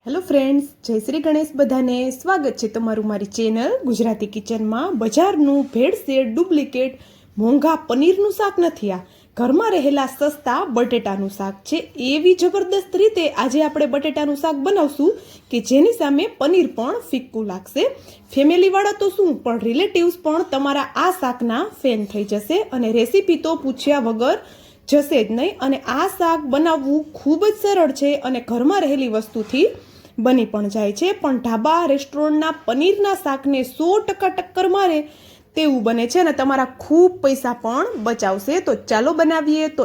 Hello friends, જય શ્રી ગણેશ. બધાને સ્વાગત છે તમારું મારી ચેનલ ગુજરાતી કિચનમાં. બજારનું ભેળસેળ ડુપ્લિકેટ મોંઘા પનીરનું શાક નથી, આ ઘરમાં રહેલા સસ્તા બટેટાનું શાક છે. એવી જબરદસ્ત રીતે આજે આપણે બટેટાનું શાક બનાવશું કે જેની સામે પનીર પણ ફિક્કું લાગશે. ફેમિલીવાળા તો શું, પણ રિલેટિવ્સ પણ તમારા આ શાકના ફેન થઈ જશે અને રેસીપી તો પૂછ્યા વગર જશે જ નહીં. અને આ શાક બનાવવું ખૂબ જ સરળ છે અને ઘરમાં રહેલી વસ્તુથી બની પણ જાય છે. પણ ઢાબા રેસ્ટોરન્ટના પનીરના શાકને 100% ટક્કર મારે તેવું બને છે અને તમારા ખૂબ પૈસા પણ બચાવશે. તો ચાલો બનાવીએ. તો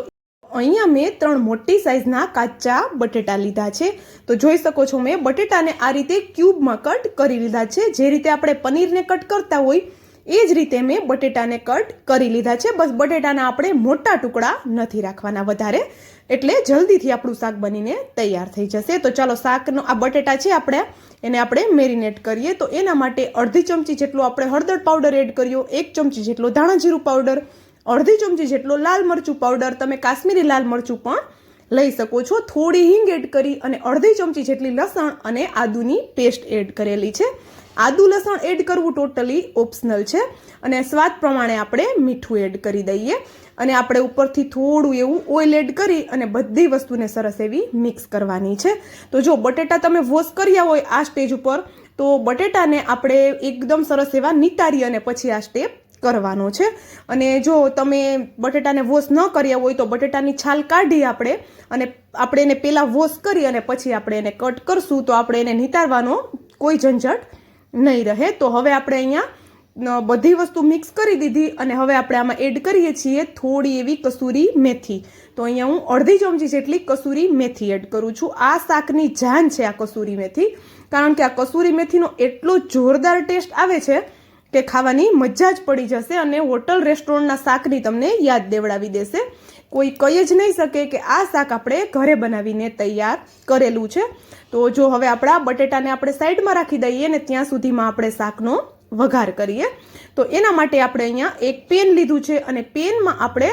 અહીંયા મેં 3 મોટી સાઇઝના કાચા બટેટા લીધા છે. તો જોઈ શકો છો, મેં બટેટાને આ રીતે ક્યુબમાં કટ કરી લીધા છે. જે રીતે આપણે પનીરને કટ કરતા હોય એ જ રીતે મેં બટેટાને કટ કરી લીધા છે. બસ બટેટાના આપણે મોટા ટુકડા નથી રાખવાના વધારે, એટલે જલ્દીથી આપણું શાક બનીને તૈયાર થઈ જશે. તો ચાલો, શાકનો આ બટેટા છે એને આપણે મેરિનેટ કરીએ. તો એના માટે અડધી ચમચી જેટલો આપણે હળદર પાવડર એડ કર્યો, 1 ચમચી જેટલો ધાણા જીરું પાવડર, અડધી ચમચી જેટલો લાલ મરચું પાવડર, તમે કાશ્મીરી લાલ મરચું પણ લઈ શકો છો, થોડી હિંગ એડ કરી અને અડધી ચમચી જેટલી લસણ અને આદુની પેસ્ટ એડ કરેલી છે. આદુ લસણ એડ કરવું ટોટલી ઓપ્શનલ છે. અને સ્વાદ પ્રમાણે આપણે મીઠું એડ કરી દઈએ અને આપણે ઉપરથી થોડું એવું ઓઇલ એડ કરી અને બધી વસ્તુને સરસ એવી મિક્સ કરવાની છે. તો જો બટેટા તમે વોશ કર્યા હોય આ સ્ટેજ ઉપર, તો બટેટાને આપણે એકદમ સરસ એવા નિતારી અને પછી આ સ્ટેપ કરવાનો છે. અને જો તમે બટેટાને વોશ ન કર્યા હોય તો બટેટાની છાલ કાઢી આપણે એને પહેલાં વોશ કરી અને પછી આપણે એને કટ કરશું, તો આપણે એને નિતારવાનો કોઈ ઝંઝટ નહીં રહે. તો હવે આપણે અહીંયા બધી વસ્તુ મિક્સ કરી દીધી અને હવે આપણે આમાં એડ કરીએ છીએ થોડી એવી કસૂરી મેથી. તો અહીંયા હું અડધી ચમચી જેટલી કસૂરી મેથી એડ કરું છું. આ શાકની જાન છે આ કસૂરી મેથી, કારણ કે આ કસૂરી મેથીનો એટલો જોરદાર ટેસ્ટ આવે છે કે ખાવાની મજા જ પડી જશે અને હોટલ રેસ્ટોરન્ટના શાકની તમને યાદ દેવડાવી દેશે. કોઈ કહી જ નહીં શકે કે આ શાક આપણે ઘરે બનાવીને તૈયાર કરેલું છે. તો જો હવે આપણા બટેટાને આપણે સાઈડમાં રાખી દઈએ ને ત્યાં સુધીમાં આપણે શાકનો વઘાર કરીએ. તો એના માટે આપણે અહીંયા એક પેન લીધું છે અને પેનમાં આપણે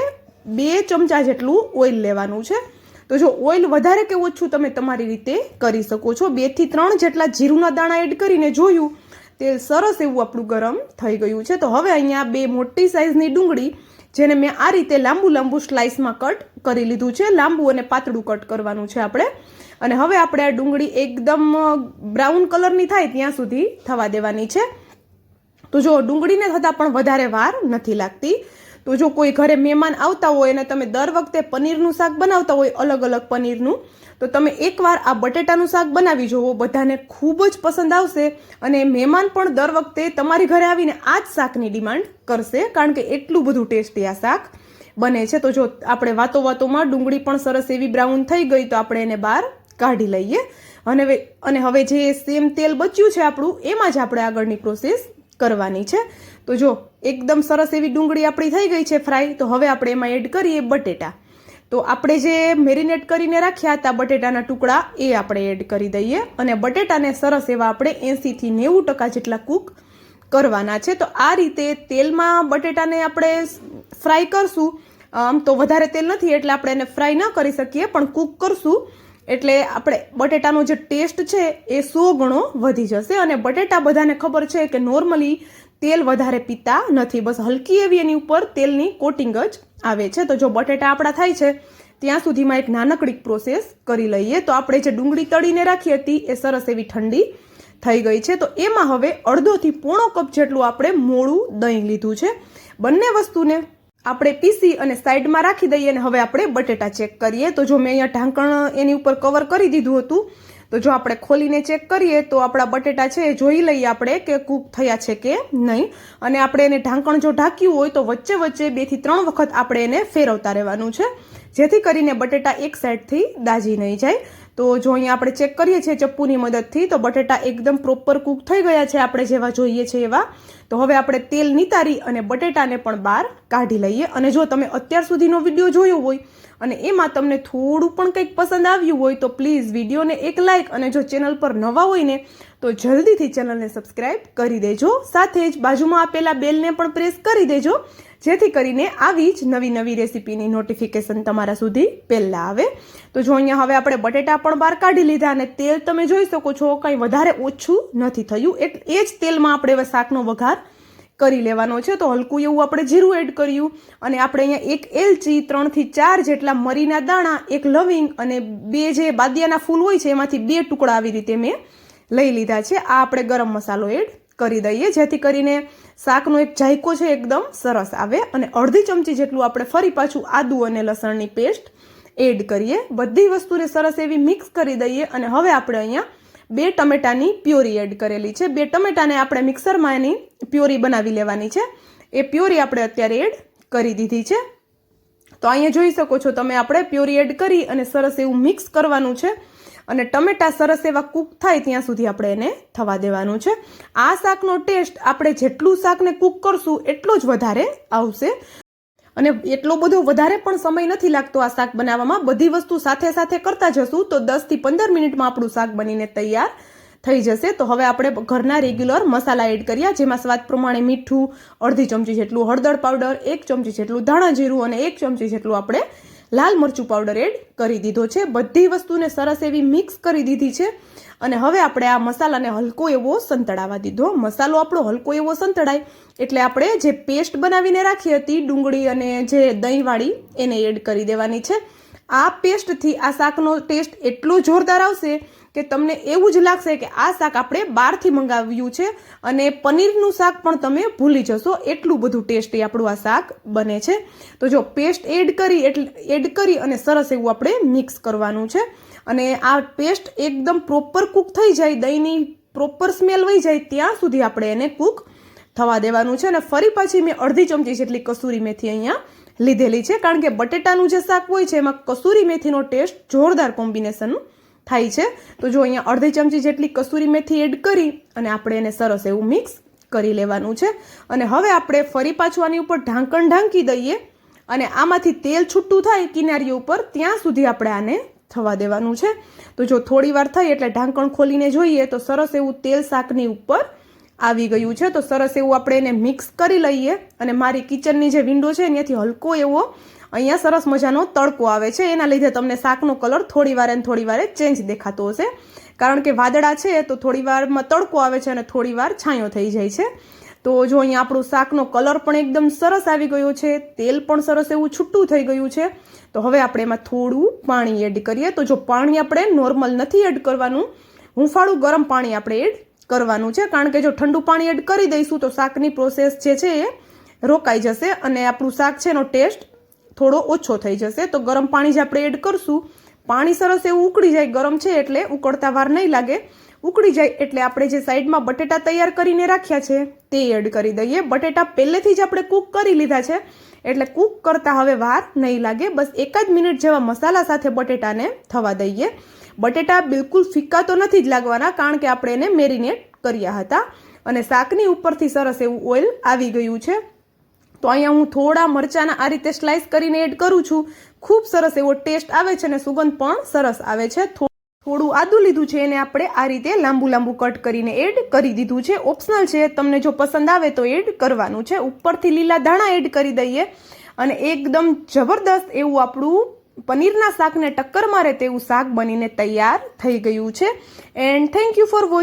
2 ચમચા જેટલું ઓઇલ લેવાનું છે. તો જો ઓઇલ વધારે કે ઓછું તમે તમારી રીતે કરી શકો છો. 2 થી 3 જેટલા જીરુંના દાણા એડ કરીને જોયું, તેલ સરસ એવું આપણું ગરમ થઈ ગયું છે. તો હવે અહીંયા 2 મોટી સાઇઝની ડુંગળી, જેને મેં આ રીતે લાંબુ સ્લાઇસમાં કટ કરી લીધું છે. લાંબુ અને પાતળું કટ કરવાનું છે આપણે. અને હવે આપણે આ ડુંગળી એકદમ બ્રાઉન કલરની થાય ત્યાં સુધી થવા દેવાની છે. તો જો ડુંગળીને થતાં પણ વધારે વાર નથી લાગતી. તો જો કોઈ ઘરે મહેમાન આવતા હોય અને તમે દર વખતે પનીરનું શાક બનાવતા હોય અલગ અલગ પનીરનું, તો તમે એકવાર આ બટેટાનું શાક બનાવી જુઓ, બધાને ખૂબ જ પસંદ આવશે. અને મહેમાન પણ દર વખતે તમારી ઘરે આવીને આ જ શાકની ડિમાન્ડ કરશે, કારણ કે એટલું બધું ટેસ્ટી આ શાક બને છે. તો જો આપણે વાતોમાં ડુંગળી પણ સરસ એવી બ્રાઉન થઈ ગઈ, તો આપણે એને બહાર કાઢી લઈએ. અને હવે જે સેમ તેલ બચ્યું છે આપણું, એમાં જ આપણે આગળની પ્રોસેસ કરવાની છે. તો જો એકદમ સરસ એવી ડુંગળી આપણી થઈ ગઈ છે ફ્રાય. તો હવે આપણે એમાં એડ કરીએ બટેટા. તો આપણે જે મેરિનેટ કરીને રાખ્યા હતા બટેટાના ટુકડા, એ આપણે એડ કરી દઈએ અને બટેટાને સરસ એવા આપણે 80 થી 90% જેટલા કૂક કરવાના છે. તો આ રીતે તેલમાં બટેટાને આપણે ફ્રાય કરશું. આમ તો વધારે તેલ નથી એટલે આપણે એને ફ્રાય ન કરી શકીએ, પણ કૂક કરશું એટલે આપણે બટેટાનો જે ટેસ્ટ છે એ 100 ગણો વધી જશે. અને બટેટા બધાને ખબર છે કે નોર્મલી તેલ વધારે પીતા નથી, બસ હલકી એવી એની ઉપર તેલની કોટિંગ જ આવે છે. તો જો બટેટા આપણા થાય છે ત્યાં સુધીમાં એક નાનકડી પ્રોસેસ કરી લઈએ. તો આપણે જે ડુંગળી તળીને રાખી હતી એ સરસ એવી ઠંડી થઈ ગઈ છે. તો એમાં હવે અડધો થી પોણો કપ જેટલું આપણે મોળું દહીં લીધું છે. બંને વસ્તુને આપણે પીસી અને સાઈડમાં રાખી દઈએ અને હવે આપણે બટેટા ચેક કરીએ. તો જો મેં અહીંયા ઢાંકણ એની ઉપર કવર કરી દીધું હતું. તો જો આપણે ખોલીને ચેક કરીએ તો આપણા બટેટા છે એ જોઈ લઈએ આપણે કે કૂક થયા છે કે નહીં. અને આપણે એને ઢાંકણ જો ઢાંક્યું હોય તો વચ્ચે 2 થી 3 વખત આપણે એને ફેરવતા રહેવાનું છે, જેથી કરીને બટેટા એક સાઈડથી દાજી નહીં જાય. તો જો અહીંયા આપણે ચેક કરીએ છીએ ચપ્પુની મદદથી, તો બટેટા એકદમ પ્રોપર કૂક થઈ ગયા છે આપણે જેવા જોઈએ છે એવા. તો હવે આપણે તેલ નિતારી અને બટેટાને પણ બહાર કાઢી લઈએ. અને જો તમે અત્યાર સુધીનો વિડીયો જોયો હોય અને એમાં તમને થોડું પણ કંઈક પસંદ આવ્યું હોય તો પ્લીઝ વિડીયોને એક લાઇક, અને જો ચેનલ પર નવા હોય ને તો જલ્દીથી ચેનલને સબસ્ક્રાઈબ કરી દેજો. સાથે જ બાજુમાં આપેલા બેલને પણ પ્રેસ કરી દેજો, જેથી કરીને આવી જ નવી નવી રેસીપીની નોટિફિકેશન તમારા સુધી પહેલાં આવે. તો જો અહીંયા હવે આપણે બટેટા પણ બહાર કાઢી લીધા અને તેલ તમે જોઈ શકો છો કંઈ વધારે ઓછું નથી થયું. એ જ તેલમાં આપણે હવે શાકનો વઘાર કરી લેવાનો છે. તો હલકું એવું આપણે જીરું એડ કર્યું અને આપણે અહીંયા 1 એલચી, 3 થી 4 જેટલા મરીના દાણા, 1 લવિંગ અને 2 જે બાદિયાના ફૂલ હોય છે એમાંથી 2 ટુકડા આવી રીતે મેં લઈ લીધા છે. આ આપણે ગરમ મસાલો એડ કરી દઈએ, જેથી કરીને શાકનો એક જાયકો છે એકદમ સરસ આવે. અને અડધી ચમચી જેટલું આપણે ફરી પાછું આદુ અને લસણની પેસ્ટ એડ કરીએ. બધી વસ્તુને સરસ એવી મિક્સ કરી દઈએ. અને હવે આપણે અહીંયા 2 ટમેટાની પ્યોરી એડ કરેલી છે. 2 ટમેટાને આપણે મિક્સરમાં એની પ્યોરી બનાવી લેવાની છે. એ પ્યોરી આપણે અત્યારે એડ કરી દીધી છે. તો અહીંયા જોઈ શકો છો તમે, આપણે પ્યોરી એડ કરી અને સરસ એવું મિક્સ કરવાનું છે. અને ટમેટા સરસ એવા કૂક થાય ત્યાં સુધી આપણે એને થવા દેવાનું છે. આ શાકનો ટેસ્ટ આપણે જેટલું શાકને કૂક કરશું એટલો જ વધારે આવશે. અને એટલો બધો વધારે પણ સમય નથી લાગતો આ શાક બનાવવામાં. બધી વસ્તુ સાથે સાથે કરતા જશું તો 10 થી 15 મિનિટમાં આપણું શાક બનીને તૈયાર થઈ જશે. તો હવે આપણે ઘરના રેગ્યુલર મસાલા એડ કર્યા, જેમાં સ્વાદ પ્રમાણે મીઠું, અડધી ચમચી જેટલું હળદર પાવડર, 1 ચમચી જેટલું ધાણા જીરું અને 1 ચમચી જેટલું આપણે લાલ મરચું પાવડર એડ કરી દીધો છે. બધી વસ્તુને સરસ એવી મિક્સ કરી દીધી છે. અને હવે આપણે આ મસાલાને હલકો એવો સંતળાવા દીધો. મસાલો આપણો હલકો એવો સંતળાય એટલે આપણે જે પેસ્ટ બનાવીને રાખી હતી ડુંગળી અને જે દહીંવાળી એને એડ કરી દેવાની છે. આ પેસ્ટથી આ શાકનો ટેસ્ટ એટલો જોરદાર આવશે કે તમને એવું જ લાગશે કે આ શાક આપણે બહારથી મંગાવ્યું છે, અને પનીરનું શાક પણ તમે ભૂલી જશો, એટલું બધું ટેસ્ટી આપણું આ શાક બને છે. તો જો પેસ્ટ એડ કરી અને સરસ એવું આપણે મિક્સ કરવાનું છે. અને આ પેસ્ટ એકદમ પ્રોપર કૂક થઈ જાય, દહીંની પ્રોપર સ્મેલ વહી જાય ત્યાં સુધી આપણે એને કૂક થવા દેવાનું છે. અને ફરી પાછી મેં અડધી ચમચી જેટલી કસૂરી મેથી અહીંયા લીધેલી છે, કારણ કે બટેટાનું જે શાક હોય છે એમાં કસૂરી મેથીનો ટેસ્ટ જોરદાર કોમ્બિનેશન થાય છે. તો જો અહીંયા અડધી ચમચી જેટલી કસૂરી મેથી એડ કરી અને આપણે એને સરસ એવું મિક્સ કરી લેવાનું છે. અને હવે આપણે ફરી પાછું આની ઉપર ઢાંકણ ઢાંકી દઈએ અને આમાંથી તેલ છૂટું થાય કિનારીઓ ઉપર ત્યાં સુધી આપણે આને થવા દેવાનું છે. તો જો થોડી વાર થઈ એટલે ઢાંકણ ખોલીને જોઈએ તો સરસ એવું તેલ શાકની ઉપર આવી ગયું છે. તો સરસ એવું આપણે એને મિક્સ કરી લઈએ. અને મારી કિચનની જે વિન્ડો છે એનાથી હલકો એવો અહીંયા સરસ મજાનો તડકો આવે છે, એના લીધે તમને શાકનો કલર થોડી વારે ચેન્જ દેખાતો હશે. કારણ કે વાદળા છે તો થોડી વારમાં તડકો આવે છે અને થોડી વાર છાંયો થઈ જાય છે. તો જો અહીંયા આપણું શાકનો કલર પણ એકદમ સરસ આવી ગયો છે, તેલ પણ સરસ એવું છૂટું થઈ ગયું છે. તો હવે આપણે એમાં થોડું પાણી એડ કરીએ. તો જો પાણી આપણે નોર્મલ નથી એડ કરવાનું, હુંફાળું ગરમ પાણી આપણે એડ કરવાનું છે, કારણ કે જો ઠંડુ પાણી એડ કરી દઈશું તો શાકની પ્રોસેસ જે છે એ રોકાઈ જશે અને આપણું શાક છે એનો ટેસ્ટ થોડો ઓછો થઈ જશે. તો ગરમ પાણી જ આપણે એડ કરશું. પાણી સરસ એવું ઉકળી જાય, ગરમ છે એટલે ઉકળતા વાર નહીં લાગે. ઉકળી જાય એટલે આપણે જે સાઈડમાં બટેટા તૈયાર કરીને રાખ્યા છે તે એડ કરી દઈએ. બટેટા પહેલેથી જ આપણે કૂક કરી લીધા છે એટલે કૂક કરતા હવે વાર નહીં લાગે. બસ 1 જ મિનિટ જેવા મસાલા સાથે બટેટાને થવા દઈએ. બટેટા બિલકુલ ફીકા તો નથી જ લાગવાના, કારણ કે આપણે એને મેરિનેટ કર્યા હતા. અને શાકની ઉપરથી સરસ એવું ઓઇલ આવી ગયું છે. તો અહીંયા હું થોડા મરચાના આ રીતે સ્લાઇસ કરીને એડ કરું છું. ખૂબ સરસ એવો ટેસ્ટ આવે છે અને સુગંધ પણ સરસ આવે છે. થોડું આદું લીધું છે, એને આપણે આ રીતે લાંબુ કટ કરીને એડ કરી દીધું છે. ઓપ્શનલ છે, તમને જો પસંદ આવે તો એડ કરવાનું છે. ઉપરથી લીલા ધાણા એડ કરી દઈએ અને એકદમ જબરદસ્ત એવું આપણું પનીરના શાકને ટક્કર મારે તેવું શાક બનીને તૈયાર થઈ ગયું છે. And thank you for watching.